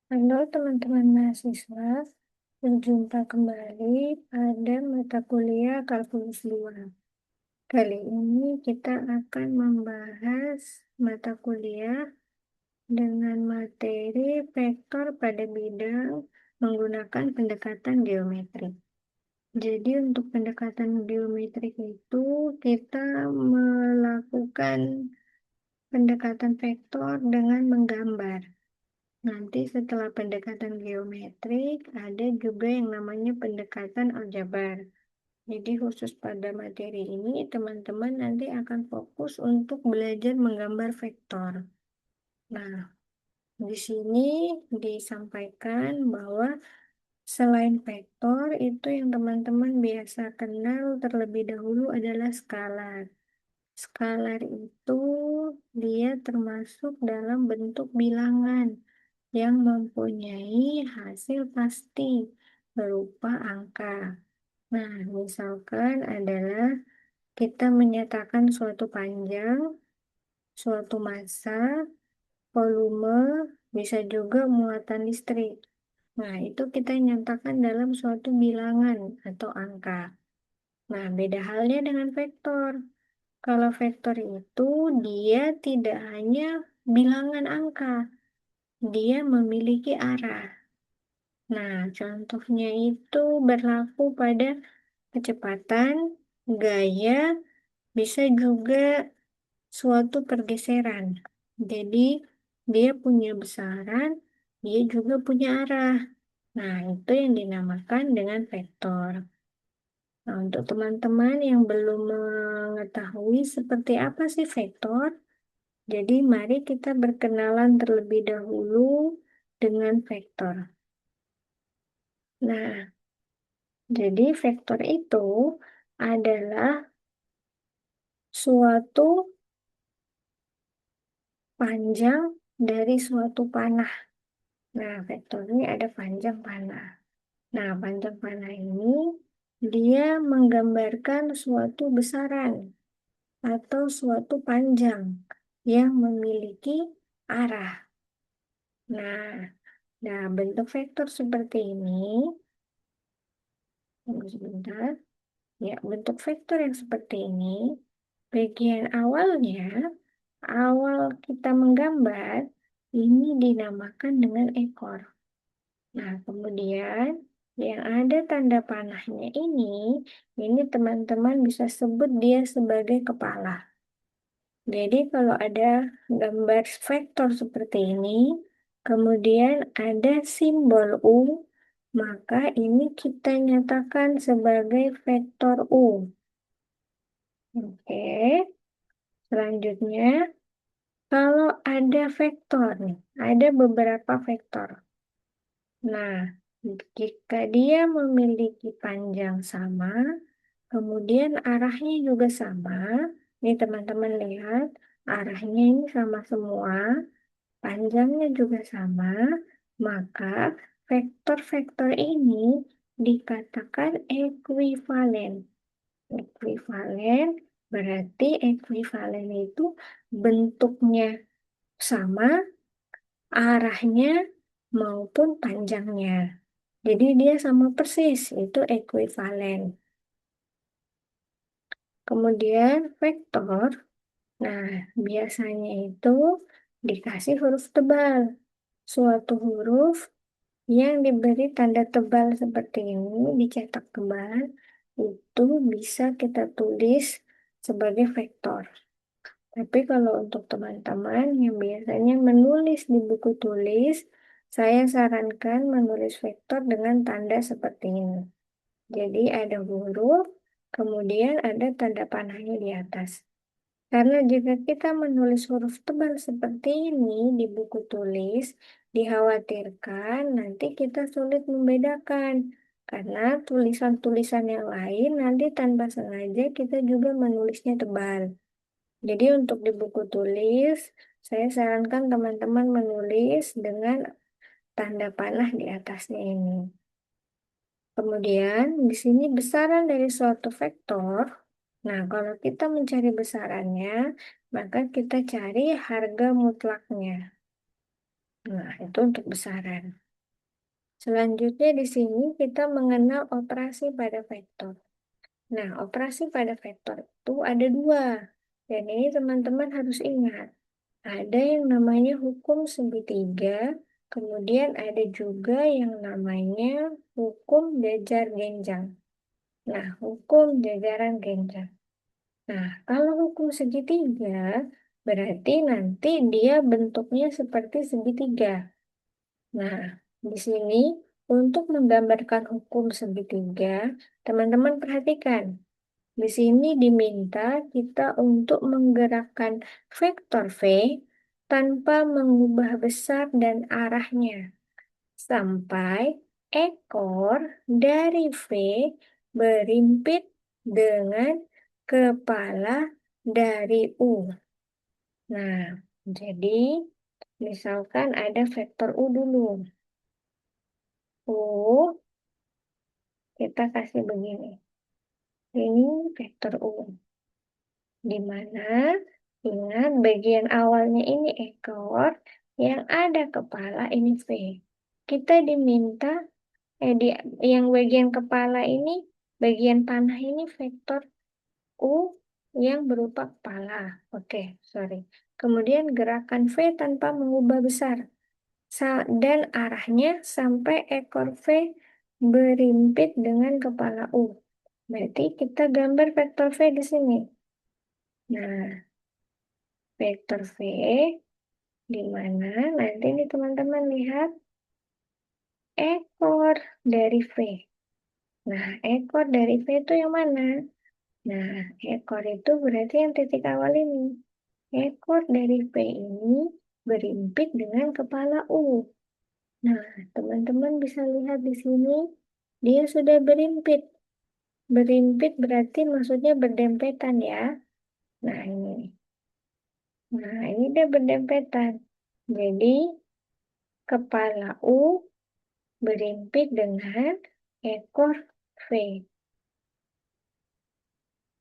Halo teman-teman mahasiswa, berjumpa kembali pada mata kuliah Kalkulus 2. Kali ini kita akan membahas mata kuliah dengan materi vektor pada bidang menggunakan pendekatan geometrik. Jadi untuk pendekatan geometrik itu kita melakukan pendekatan vektor dengan menggambar. Nanti setelah pendekatan geometrik, ada juga yang namanya pendekatan aljabar. Jadi khusus pada materi ini, teman-teman nanti akan fokus untuk belajar menggambar vektor. Nah, di sini disampaikan bahwa selain vektor, itu yang teman-teman biasa kenal terlebih dahulu adalah skalar. Skalar itu dia termasuk dalam bentuk bilangan yang mempunyai hasil pasti berupa angka. Nah, misalkan adalah kita menyatakan suatu panjang, suatu massa, volume, bisa juga muatan listrik. Nah, itu kita nyatakan dalam suatu bilangan atau angka. Nah, beda halnya dengan vektor. Kalau vektor itu dia tidak hanya bilangan angka, dia memiliki arah. Nah, contohnya itu berlaku pada kecepatan, gaya, bisa juga suatu pergeseran. Jadi, dia punya besaran, dia juga punya arah. Nah, itu yang dinamakan dengan vektor. Nah, untuk teman-teman yang belum mengetahui seperti apa sih vektor, jadi mari kita berkenalan terlebih dahulu dengan vektor. Nah, jadi vektor itu adalah suatu panjang dari suatu panah. Nah, vektor ini ada panjang panah. Nah, panjang panah ini dia menggambarkan suatu besaran atau suatu panjang yang memiliki arah. Nah, bentuk vektor seperti ini, tunggu sebentar. Ya, bentuk vektor yang seperti ini, bagian awalnya, awal kita menggambar, ini dinamakan dengan ekor. Nah, kemudian yang ada tanda panahnya ini teman-teman bisa sebut dia sebagai kepala. Jadi kalau ada gambar vektor seperti ini, kemudian ada simbol U, maka ini kita nyatakan sebagai vektor U. Oke, selanjutnya kalau ada vektor nih, ada beberapa vektor. Nah, jika dia memiliki panjang sama, kemudian arahnya juga sama, nih teman-teman lihat, arahnya ini sama semua, panjangnya juga sama, maka vektor-vektor ini dikatakan ekuivalen. Ekuivalen berarti ekuivalen itu bentuknya sama, arahnya maupun panjangnya. Jadi dia sama persis, itu ekuivalen. Kemudian vektor, nah biasanya itu dikasih huruf tebal. Suatu huruf yang diberi tanda tebal seperti ini, dicetak tebal, itu bisa kita tulis sebagai vektor. Tapi kalau untuk teman-teman yang biasanya menulis di buku tulis, saya sarankan menulis vektor dengan tanda seperti ini. Jadi ada huruf, kemudian ada tanda panahnya di atas. Karena jika kita menulis huruf tebal seperti ini di buku tulis, dikhawatirkan nanti kita sulit membedakan. Karena tulisan-tulisan yang lain nanti tanpa sengaja kita juga menulisnya tebal. Jadi untuk di buku tulis, saya sarankan teman-teman menulis dengan tanda panah di atasnya ini. Kemudian di sini besaran dari suatu vektor. Nah, kalau kita mencari besarannya, maka kita cari harga mutlaknya. Nah, itu untuk besaran. Selanjutnya di sini kita mengenal operasi pada vektor. Nah, operasi pada vektor itu ada dua. Dan ini teman-teman harus ingat. Ada yang namanya hukum segitiga, kemudian ada juga yang namanya hukum jajar genjang. Nah, hukum jajaran genjang. Nah, kalau hukum segitiga, berarti nanti dia bentuknya seperti segitiga. Nah, di sini untuk menggambarkan hukum segitiga, teman-teman perhatikan. Di sini diminta kita untuk menggerakkan vektor V tanpa mengubah besar dan arahnya sampai ekor dari V berimpit dengan kepala dari U. Nah, jadi misalkan ada vektor U dulu. U, kita kasih begini. Ini vektor U. Di mana ingat bagian awalnya ini ekor, yang ada kepala ini V. Kita diminta, di yang bagian kepala ini, bagian panah ini vektor U yang berupa kepala. Oke, sorry. Kemudian gerakan V tanpa mengubah besar. Dan arahnya sampai ekor V berimpit dengan kepala U. Berarti kita gambar vektor V di sini. Nah, vektor V di mana nanti nih teman-teman lihat ekor dari V. Nah, ekor dari V itu yang mana? Nah, ekor itu berarti yang titik awal ini. Ekor dari V ini berimpit dengan kepala U. Nah, teman-teman bisa lihat di sini, dia sudah berimpit. Berimpit berarti maksudnya berdempetan ya. Nah, ini. Nah, ini dia berdempetan. Jadi, kepala U berimpit dengan ekor V.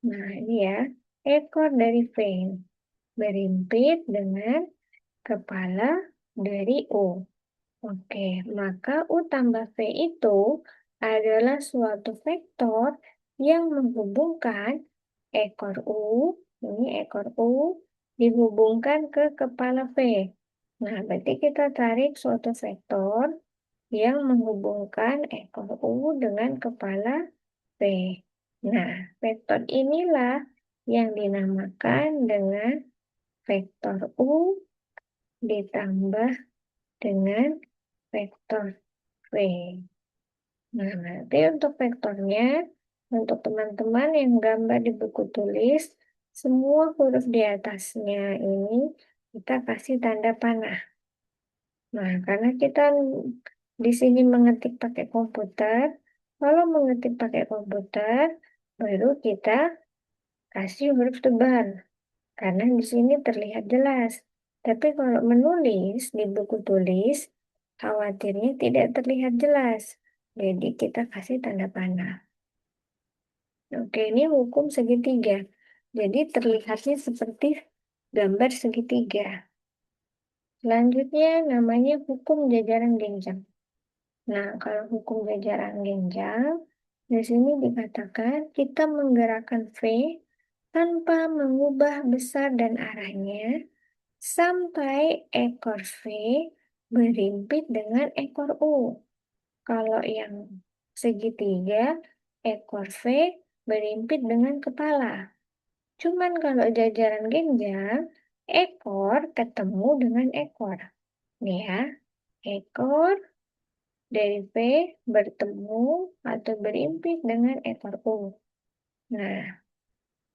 Nah, ini ya, ekor dari V berimpit dengan kepala dari U. Oke, maka U tambah V itu adalah suatu vektor yang menghubungkan ekor U, ini ekor U, dihubungkan ke kepala V. Nah, berarti kita tarik suatu vektor yang menghubungkan ekor U dengan kepala V. Nah, vektor inilah yang dinamakan dengan vektor U ditambah dengan vektor V. Nah, nanti untuk vektornya, untuk teman-teman yang gambar di buku tulis, semua huruf di atasnya ini kita kasih tanda panah. Nah, karena kita di sini mengetik pakai komputer, kalau mengetik pakai komputer, baru kita kasih huruf tebal. Karena di sini terlihat jelas. Tapi kalau menulis di buku tulis, khawatirnya tidak terlihat jelas. Jadi kita kasih tanda panah. Oke, ini hukum segitiga. Jadi terlihatnya seperti gambar segitiga. Selanjutnya namanya hukum jajaran genjang. Nah, kalau hukum jajaran genjang, di sini dikatakan kita menggerakkan V tanpa mengubah besar dan arahnya sampai ekor V berimpit dengan ekor U. Kalau yang segitiga, ekor V berimpit dengan kepala. Cuman kalau jajaran genjang, ekor ketemu dengan ekor. Nih ya, ekor dari V bertemu atau berimpit dengan ekor U. Nah,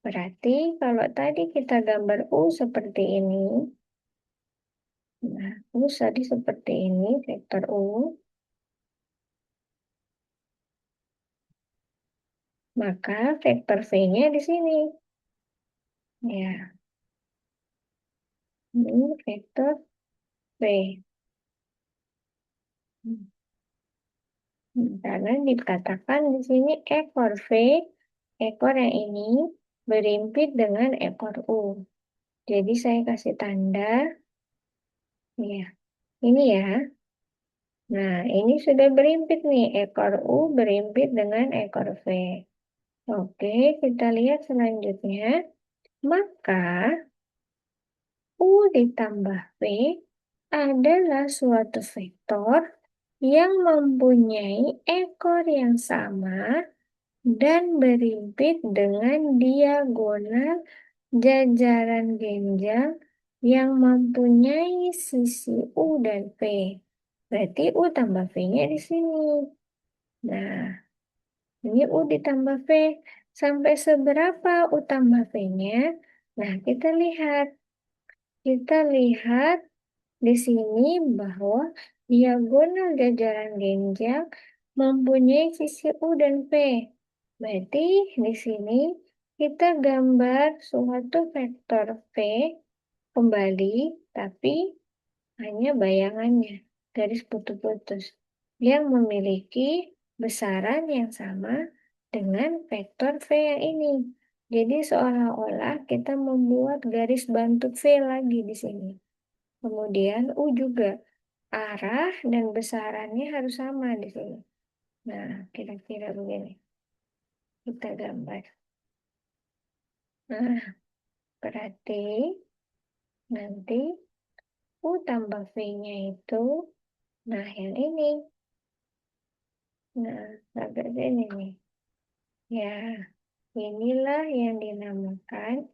berarti kalau tadi kita gambar U seperti ini, nah, U tadi seperti ini, vektor U, maka vektor V-nya di sini. Ya, ini vektor V. Karena dikatakan di sini ekor V, ekor yang ini berimpit dengan ekor U. Jadi saya kasih tanda, ya. Ini ya. Nah, ini sudah berimpit nih. Ekor U berimpit dengan ekor V. Oke, kita lihat selanjutnya. Maka U ditambah V adalah suatu vektor yang mempunyai ekor yang sama dan berimpit dengan diagonal jajaran genjang yang mempunyai sisi U dan V. Berarti U tambah V-nya di sini. Nah, ini U ditambah V. Sampai seberapa U tambah V-nya? Nah, kita lihat. Kita lihat di sini bahwa diagonal jajaran genjang mempunyai sisi U dan V. Berarti di sini kita gambar suatu vektor V kembali, tapi hanya bayangannya, garis putus-putus, yang memiliki besaran yang sama dengan vektor V yang ini. Jadi seolah-olah kita membuat garis bantu V lagi di sini. Kemudian U juga arah dan besarannya harus sama di sini. Nah, kira-kira begini. Kita gambar. Nah, berarti nanti U tambah V-nya itu, nah yang ini. Nah, agak ini nih. Ya, inilah yang dinamakan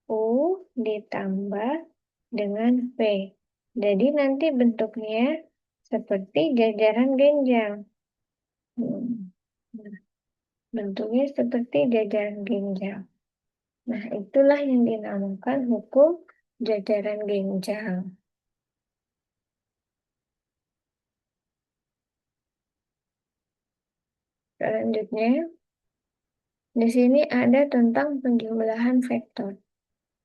U ditambah dengan V. Jadi nanti bentuknya seperti jajaran genjang. Hmm. Nah, bentuknya seperti jajaran genjang. Nah, itulah yang dinamakan hukum jajaran genjang. Selanjutnya, di sini ada tentang penjumlahan vektor.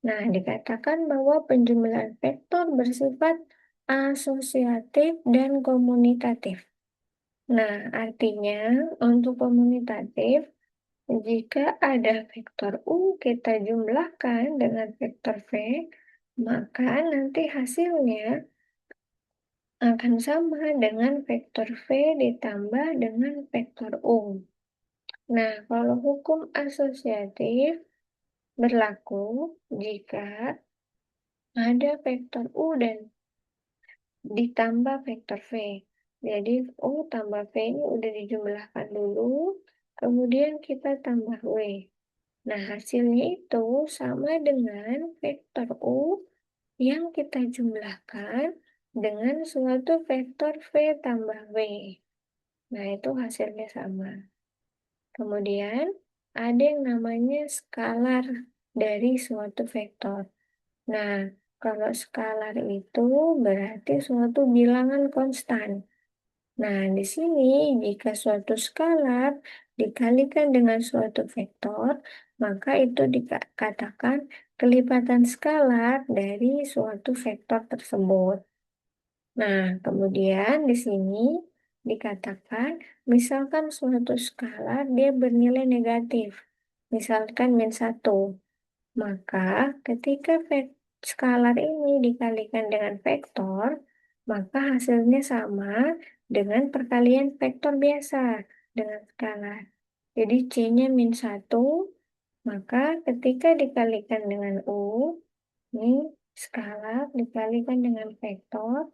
Nah, dikatakan bahwa penjumlahan vektor bersifat asosiatif dan komutatif. Nah, artinya untuk komutatif, jika ada vektor U kita jumlahkan dengan vektor V, maka nanti hasilnya akan sama dengan vektor V ditambah dengan vektor U. Nah, kalau hukum asosiatif berlaku jika ada vektor U dan ditambah vektor V. Jadi U tambah V ini udah dijumlahkan dulu, kemudian kita tambah W. Nah, hasilnya itu sama dengan vektor U yang kita jumlahkan dengan suatu vektor V tambah W. Nah, itu hasilnya sama. Kemudian, ada yang namanya skalar dari suatu vektor. Nah, kalau skalar itu berarti suatu bilangan konstan. Nah, di sini jika suatu skalar dikalikan dengan suatu vektor, maka itu dikatakan kelipatan skalar dari suatu vektor tersebut. Nah, kemudian di sini dikatakan misalkan suatu skalar dia bernilai negatif, misalkan -1. Maka ketika skalar ini dikalikan dengan vektor, maka hasilnya sama dengan perkalian vektor biasa dengan skalar. Jadi C-nya -1, maka ketika dikalikan dengan U, ini skalar dikalikan dengan vektor,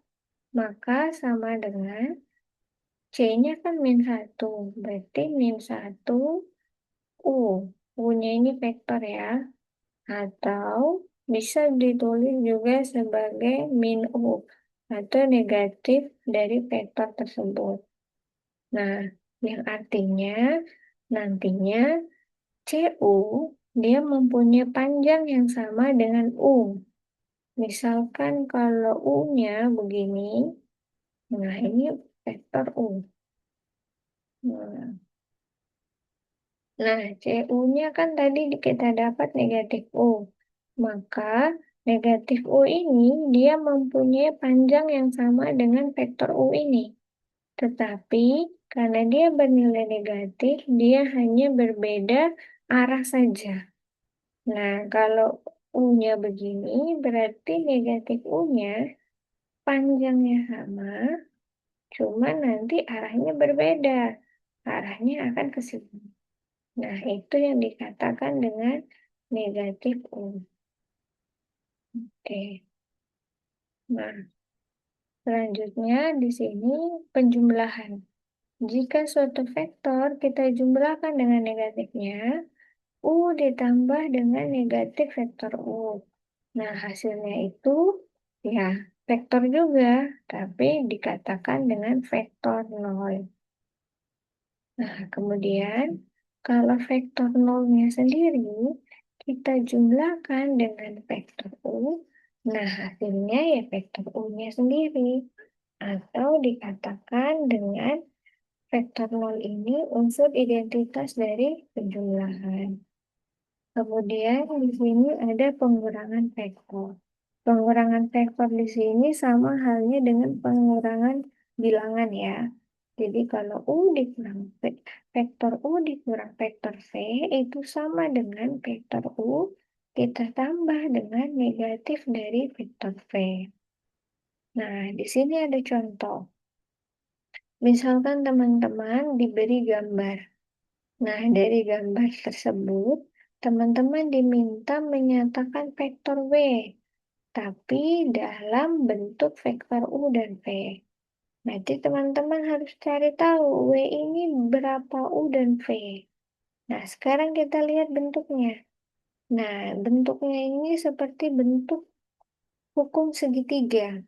maka sama dengan C-nya kan -1, berarti -1 U. U-nya ini vektor ya. Atau bisa ditulis juga sebagai min U atau negatif dari vektor tersebut. Nah, yang artinya nantinya CU dia mempunyai panjang yang sama dengan U. Misalkan kalau U-nya begini, nah ini vektor U. Nah, CU-nya kan tadi kita dapat negatif U. Maka negatif U ini dia mempunyai panjang yang sama dengan vektor U ini. Tetapi karena dia bernilai negatif, dia hanya berbeda arah saja. Nah, kalau U-nya begini, berarti negatif U-nya panjangnya sama, cuma nanti arahnya berbeda. Arahnya akan ke sini. Nah, itu yang dikatakan dengan negatif U. Oke. Nah, selanjutnya di sini penjumlahan. Jika suatu vektor kita jumlahkan dengan negatifnya, U ditambah dengan negatif vektor U. Nah, hasilnya itu ya vektor juga, tapi dikatakan dengan vektor 0. Nah, kemudian kalau vektor nolnya sendiri kita jumlahkan dengan vektor U, nah hasilnya ya vektor U-nya sendiri. Atau dikatakan dengan vektor nol ini unsur identitas dari penjumlahan. Kemudian di sini ada pengurangan vektor. Pengurangan vektor di sini sama halnya dengan pengurangan bilangan ya. Jadi kalau vektor U dikurang vektor V itu sama dengan vektor U kita tambah dengan negatif dari vektor V. Nah, di sini ada contoh. Misalkan teman-teman diberi gambar. Nah, dari gambar tersebut, teman-teman diminta menyatakan vektor W, tapi dalam bentuk vektor U dan V. Nanti teman-teman harus cari tahu W ini berapa U dan V. Nah, sekarang kita lihat bentuknya. Nah, bentuknya ini seperti bentuk hukum segitiga.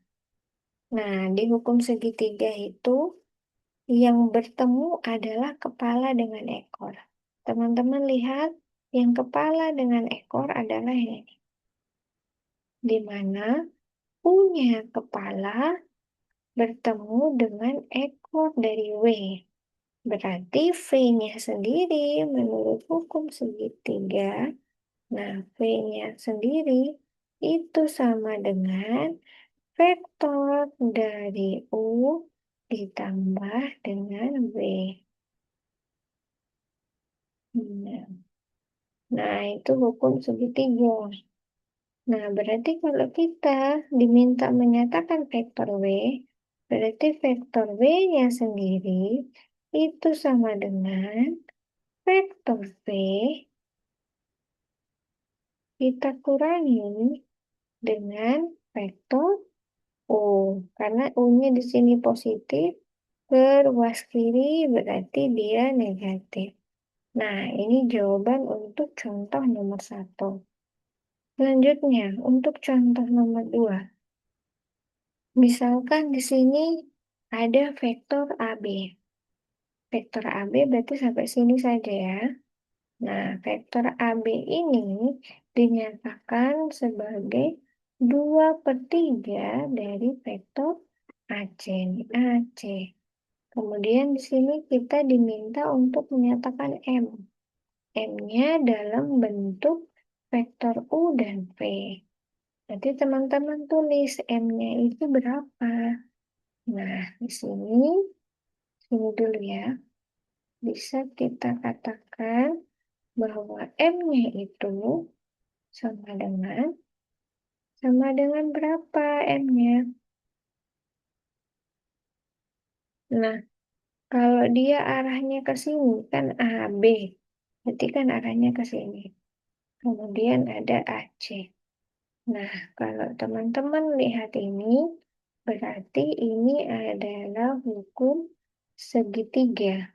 Nah, di hukum segitiga itu yang bertemu adalah kepala dengan ekor. Teman-teman lihat, yang kepala dengan ekor adalah ini. Di mana punya kepala bertemu dengan ekor dari W. Berarti V-nya sendiri menurut hukum segitiga, nah V-nya sendiri itu sama dengan vektor dari U ditambah dengan W. Nah, itu hukum segitiga. Nah, berarti kalau kita diminta menyatakan vektor W, berarti vektor W-nya sendiri itu sama dengan vektor V kita kurangi dengan vektor U. Karena U-nya di sini positif, ke ruas kiri berarti dia negatif. Nah, ini jawaban untuk contoh nomor 1. Selanjutnya, untuk contoh nomor 2. Misalkan di sini ada vektor AB. Vektor AB berarti sampai sini saja ya. Nah, vektor AB ini dinyatakan sebagai 2/3 dari vektor AC. AC. Kemudian di sini kita diminta untuk menyatakan M. M-nya dalam bentuk vektor U dan V. Nanti teman-teman tulis M-nya itu berapa. Nah, di sini dulu ya. Bisa kita katakan bahwa M-nya itu sama dengan berapa M-nya? Nah, kalau dia arahnya ke sini kan AB, berarti kan arahnya ke sini. Kemudian ada AC. Nah, kalau teman-teman lihat ini, berarti ini adalah hukum segitiga.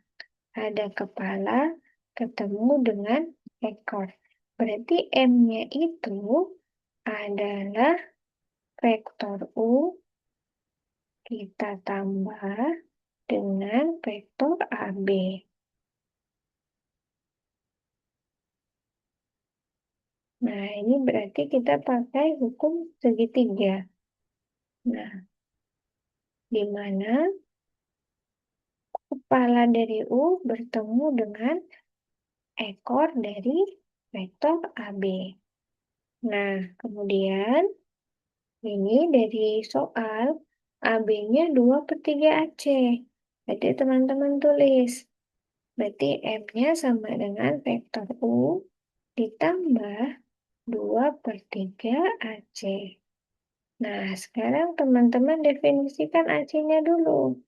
Ada kepala ketemu dengan ekor. Berarti M-nya itu adalah vektor U kita tambah dengan vektor AB. Nah, ini berarti kita pakai hukum segitiga. Nah, di mana kepala dari U bertemu dengan ekor dari vektor AB. Nah, kemudian ini dari soal AB-nya 2/3 AC. Berarti teman-teman tulis. Berarti M-nya sama dengan vektor U ditambah 2/3 AC. Nah, sekarang teman-teman definisikan AC-nya dulu.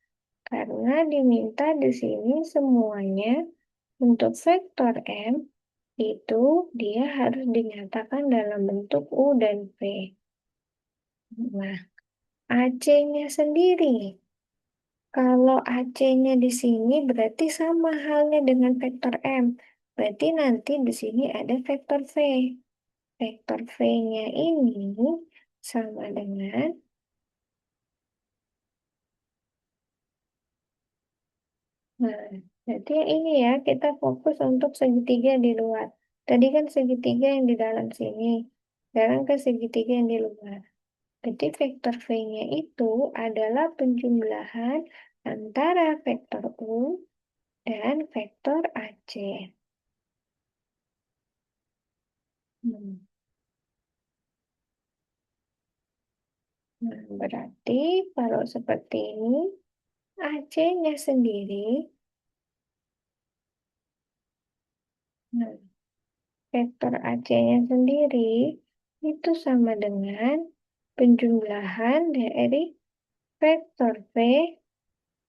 Karena diminta di sini semuanya untuk vektor M itu dia harus dinyatakan dalam bentuk U dan V. Nah, AC-nya sendiri. Kalau AC-nya di sini berarti sama halnya dengan vektor M. Berarti nanti di sini ada vektor V. Vektor V-nya ini sama dengan, nah, jadi yang ini ya, kita fokus untuk segitiga di luar. Tadi kan segitiga yang di dalam sini. Sekarang ke segitiga yang di luar. Jadi vektor V-nya itu adalah penjumlahan antara vektor U dan vektor AC. Hmm. Nah, berarti kalau seperti ini, AC-nya sendiri, nah, vektor AC-nya sendiri itu sama dengan penjumlahan dari vektor V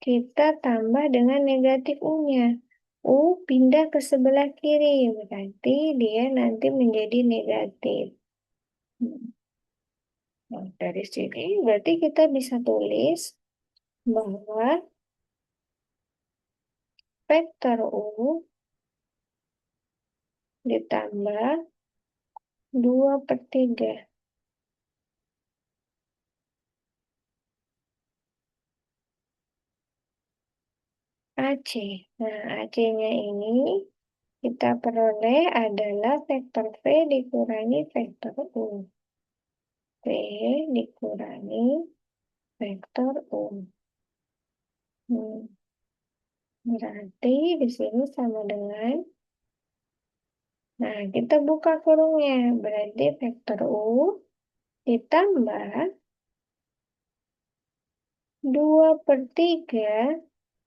kita tambah dengan negatif U-nya. U pindah ke sebelah kiri, berarti dia nanti menjadi negatif. Nah, dari sini berarti kita bisa tulis bahwa vektor U ditambah 2/3 AC. Nah, AC-nya ini kita peroleh adalah vektor V dikurangi vektor U. V dikurangi vektor U. Hmm, berarti di sini sama dengan, nah kita buka kurungnya. Berarti vektor U ditambah 2/3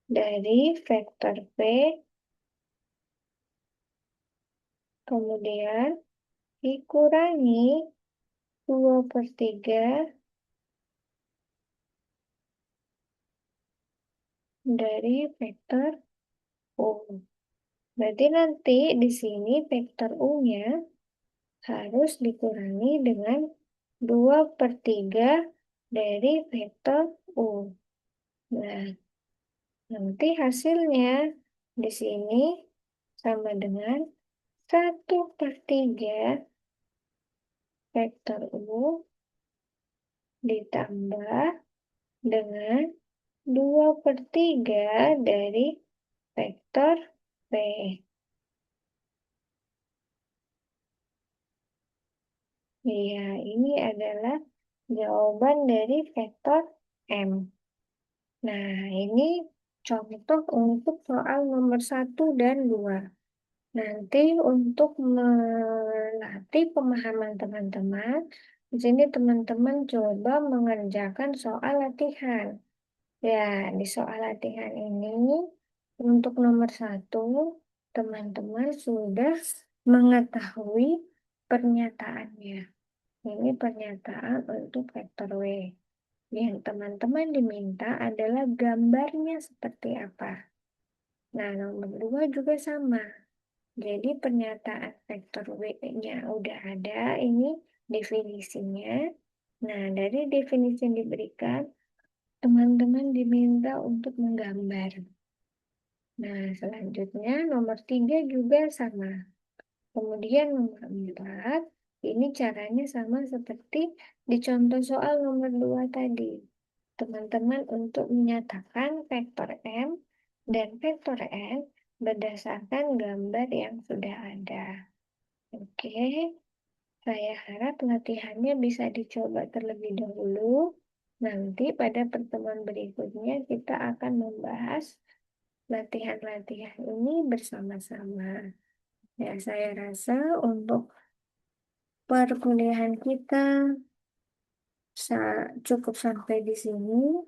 dari vektor V, kemudian dikurangi 2/3 dari vektor U. Berarti nanti di sini vektor U-nya harus dikurangi dengan 2/3 dari vektor U. Nah, nanti hasilnya di sini sama dengan 1/3 vektor U ditambah dengan 2/3 dari vektor V. Iya, ini adalah jawaban dari vektor M. Nah, ini contoh untuk soal nomor 1 dan 2. Nanti untuk melatih pemahaman teman-teman, di sini teman-teman coba mengerjakan soal latihan. Ya, di soal latihan ini, untuk nomor 1, teman-teman sudah mengetahui pernyataannya. Ini pernyataan untuk vektor W. Yang teman-teman diminta adalah gambarnya seperti apa. Nah, nomor 2 juga sama. Jadi pernyataan vektor W-nya udah ada, ini definisinya. Nah, dari definisi yang diberikan, teman-teman diminta untuk menggambar. Nah, selanjutnya nomor 3 juga sama. Kemudian nomor 4, ini caranya sama seperti di contoh soal nomor 2 tadi. Teman-teman untuk menyatakan vektor M dan vektor N berdasarkan gambar yang sudah ada. Oke, saya harap latihannya bisa dicoba terlebih dahulu. Nanti pada pertemuan berikutnya kita akan membahas latihan-latihan ini bersama-sama. Ya, saya rasa untuk perkuliahan kita cukup sampai di sini.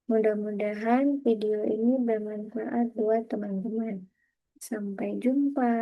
Mudah-mudahan video ini bermanfaat buat teman-teman. Sampai jumpa.